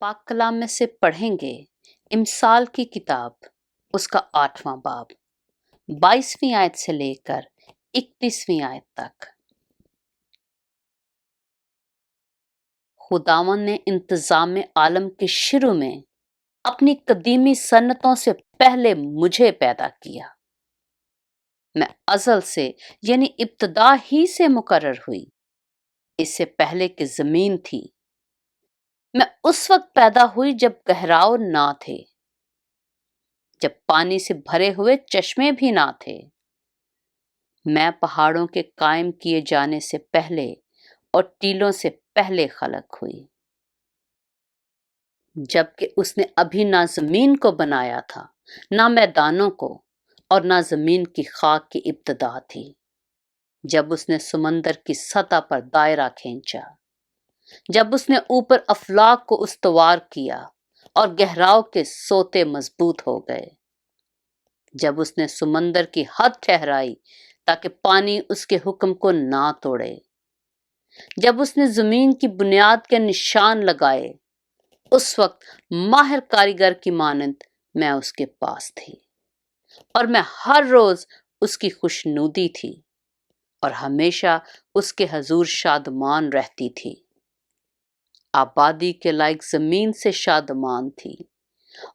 पाक कलाम में से पढ़ेंगे इमसाल की किताब, उसका 8वां बाब, 22वीं आयत से लेकर 31वीं आयत तक। खुदावन ने इंतजाम आलम के शुरू में अपनी कदीमी सन्नतों से पहले मुझे पैदा किया। मैं अज़ल से यानी इब्तदा ही से मुकर्रर हुई, इससे पहले कि जमीन थी। मैं उस वक्त पैदा हुई जब गहराव ना थे, जब पानी से भरे हुए चश्मे भी ना थे। मैं पहाड़ों के कायम किए जाने से पहले और टीलों से पहले खलक हुई, जबकि उसने अभी ना जमीन को बनाया था, ना मैदानों को, और ना जमीन की खाक की इब्तदा थी। जब उसने समंदर की सतह पर दायरा खींचा, जब उसने ऊपर अफलाक को उस्तवार किया और गहराव के सोते मजबूत हो गए, जब उसने समंदर की हद ठहराई ताकि पानी उसके हुक्म को ना तोड़े, जब उसने जमीन की बुनियाद के निशान लगाए, उस वक्त माहिर कारीगर की मानंद मैं उसके पास थी, और मैं हर रोज उसकी खुशनुदी थी और हमेशा उसके हजूर शादमान रहती थी। आबादी के लायक जमीन से शादमान थी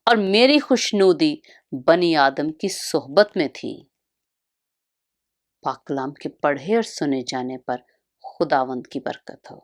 और मेरी खुशनुदी बनी आदम की सोहबत में थी। पाक कलाम के पढ़े और सुने जाने पर खुदावंद की बरकत हो।